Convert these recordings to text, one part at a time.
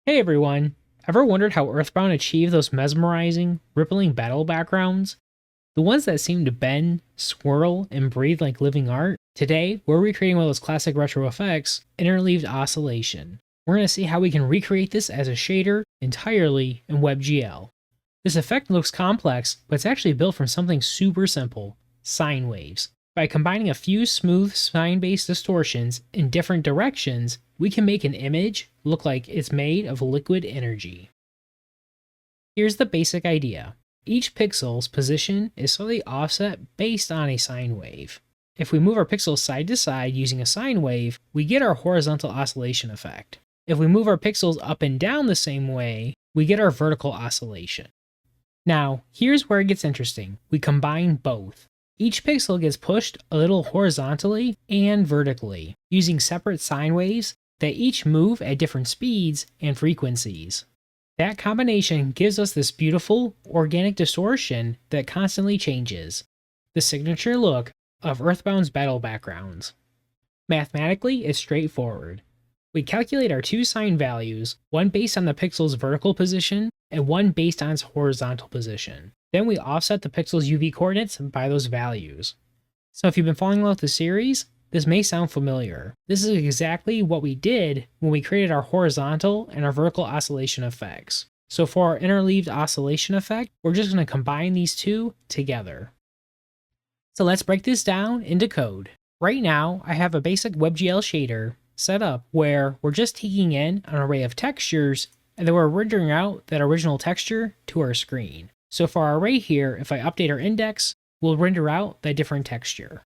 Hey everyone! Ever wondered how EarthBound achieved those mesmerizing, rippling battle backgrounds? The ones that seem to bend, swirl, and breathe like living art? Today, we're recreating one of those classic retro effects, Interleaved Oscillation. We're going to see how we can recreate this as a shader entirely in WebGL. This effect looks complex, but it's actually built from something super simple, sine waves. By combining a few smooth sine-based distortions in different directions, we can make an image look like it's made of liquid energy. Here's the basic idea. Each pixel's position is slightly offset based on a sine wave. If we move our pixels side to side using a sine wave, we get our horizontal oscillation effect. If we move our pixels up and down the same way, we get our vertical oscillation. Now, here's where it gets interesting. We combine both. Each pixel gets pushed a little horizontally and vertically, using separate sine waves that each move at different speeds and frequencies. That combination gives us this beautiful, organic distortion that constantly changes, the signature look of EarthBound's battle backgrounds. Mathematically, it's straightforward. We calculate our two sine values, one based on the pixel's vertical position and one based on its horizontal position. Then we offset the pixel's UV coordinates by those values. So if you've been following along with the series, this may sound familiar. This is exactly what we did when we created our horizontal and our vertical oscillation effects. So for our interleaved oscillation effect, we're just going to combine these two together. So let's break this down into code. Right now, I have a basic WebGL shader set up where we're just taking in an array of textures and then we're rendering out that original texture to our screen. So for our array here, if I update our index, we'll render out that different texture.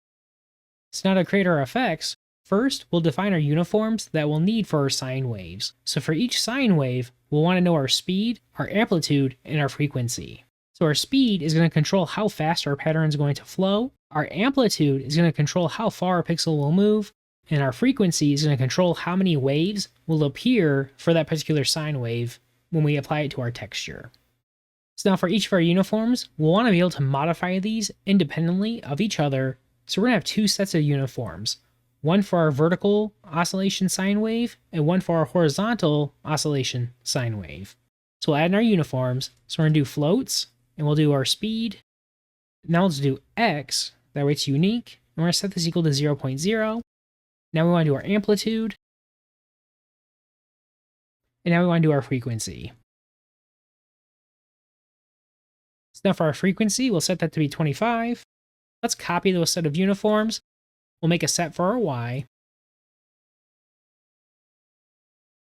So now to create our effects, first we'll define our uniforms that we'll need for our sine waves. So for each sine wave, we'll want to know our speed, our amplitude, and our frequency. So our speed is going to control how fast our pattern is going to flow, our amplitude is going to control how far a pixel will move, and our frequency is going to control how many waves will appear for that particular sine wave when we apply it to our texture. So now for each of our uniforms, we'll want to be able to modify these independently of each other. So we're going to have two sets of uniforms, one for our vertical oscillation sine wave and one for our horizontal oscillation sine wave. So we'll add in our uniforms. So we're going to do floats and we'll do our speed. Now let's do x, that way it's unique. And we're going to set this equal to 0.0. Now we want to do our amplitude. And now we want to do our frequency. So now for our frequency, we'll set that to be 25. Let's copy those set of uniforms. We'll make a set for our y.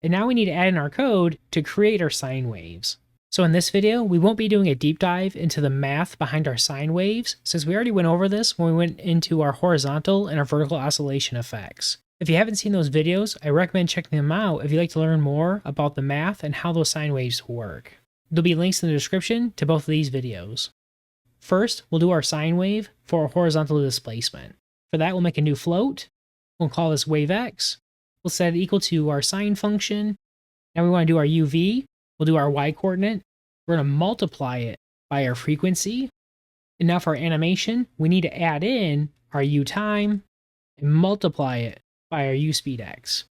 And now we need to add in our code to create our sine waves. So in this video, we won't be doing a deep dive into the math behind our sine waves, since we already went over this when we went into our horizontal and our vertical oscillation effects. If you haven't seen those videos, I recommend checking them out if you'd like to learn more about the math and how those sine waves work. There'll be links in the description to both of these videos. First, we'll do our sine wave for our horizontal displacement. For that, we'll make a new float. We'll call this wave x. We'll set it equal to our sine function. Now we want to do our UV. We'll do our y coordinate. We're going to multiply it by our frequency. And now for our animation, we need to add in our u time and multiply it by our u speed x.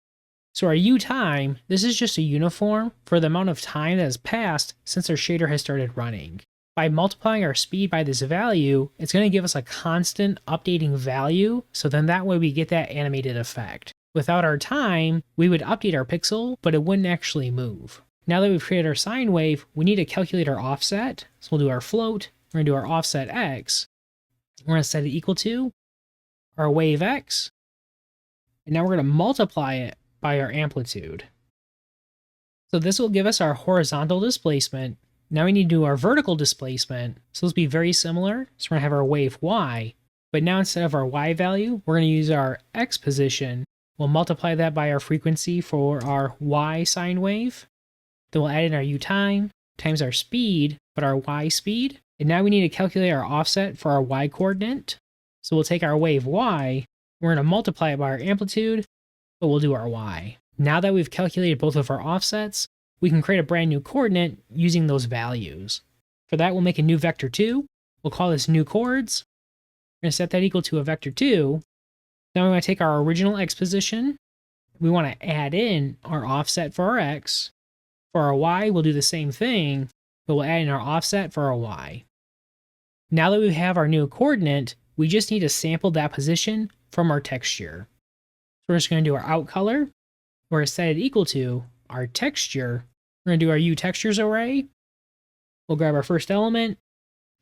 So our u time, this is just a uniform for the amount of time that has passed since our shader has started running. By multiplying our speed by this value, it's going to give us a constant updating value, so then that way we get that animated effect. Without our time, we would update our pixel, but it wouldn't actually move. Now that we've created our sine wave, we need to calculate our offset. So we'll do our float, we're going to do our offset x. We're going to set it equal to our wave x. And now we're going to multiply it by our amplitude. So this will give us our horizontal displacement. Now we need to do our vertical displacement. So this will be very similar. So we're going to have our wave y, but now instead of our y value, we're going to use our x position. We'll multiply that by our frequency for our y sine wave. Then we'll add in our u time times our speed, but our y speed. And now we need to calculate our offset for our y coordinate. So we'll take our wave y, we're going to multiply it by our amplitude, but we'll do our y. Now that we've calculated both of our offsets, we can create a brand new coordinate using those values. For that, we'll make a new vector 2. We'll call this new chords. We're going to set that equal to a vector 2. Now we want to take our original x position. We want to add in our offset for our x. For our Y, we'll do the same thing, but we'll add in our offset for our Y. Now that we have our new coordinate, we just need to sample that position from our texture. So we're just going to do our out color. We're going to set it equal to our texture. We're going to do our U textures array. We'll grab our first element.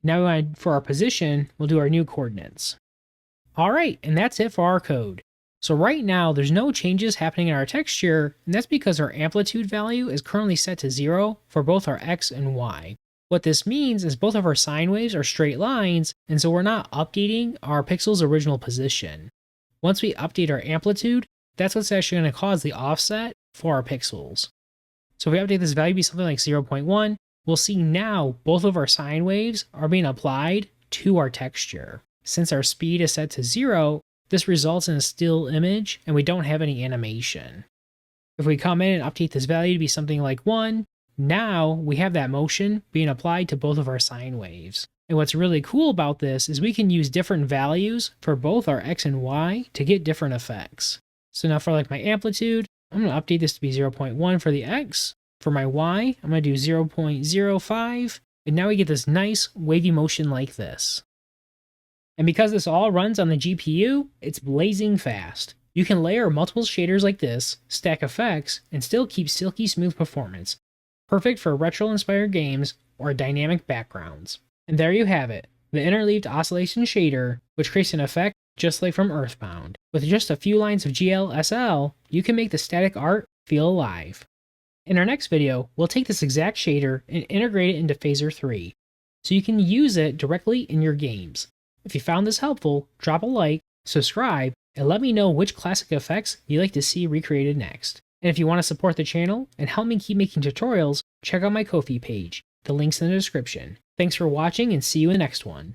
Now for our position, we'll do our new coordinates. All right, and that's it for our code. So right now, there's no changes happening in our texture, and that's because our amplitude value is currently set to 0 for both our X and Y. What this means is both of our sine waves are straight lines, and so we're not updating our pixel's original position. Once we update our amplitude, that's what's actually going to cause the offset for our pixels. So if we update this value to be something like 0.1, we'll see now both of our sine waves are being applied to our texture. Since our speed is set to 0, this results in a still image and we don't have any animation. If we come in and update this value to be something like 1, now we have that motion being applied to both of our sine waves. And what's really cool about this is we can use different values for both our X and Y to get different effects. So now for like my amplitude, I'm going to update this to be 0.1 for the X. For my Y, I'm going to do 0.05. And now we get this nice wavy motion like this. And because this all runs on the GPU, it's blazing fast. You can layer multiple shaders like this, stack effects, and still keep silky smooth performance. Perfect for retro-inspired games or dynamic backgrounds. And there you have it, the Interleaved Oscillation shader, which creates an effect just like from EarthBound. With just a few lines of GLSL, you can make the static art feel alive. In our next video, we'll take this exact shader and integrate it into Phaser 3, so you can use it directly in your games. If you found this helpful, drop a like, subscribe, and let me know which classic effects you'd like to see recreated next. And if you want to support the channel and help me keep making tutorials, check out my Ko-fi page. The link's in the description. Thanks for watching and see you in the next one.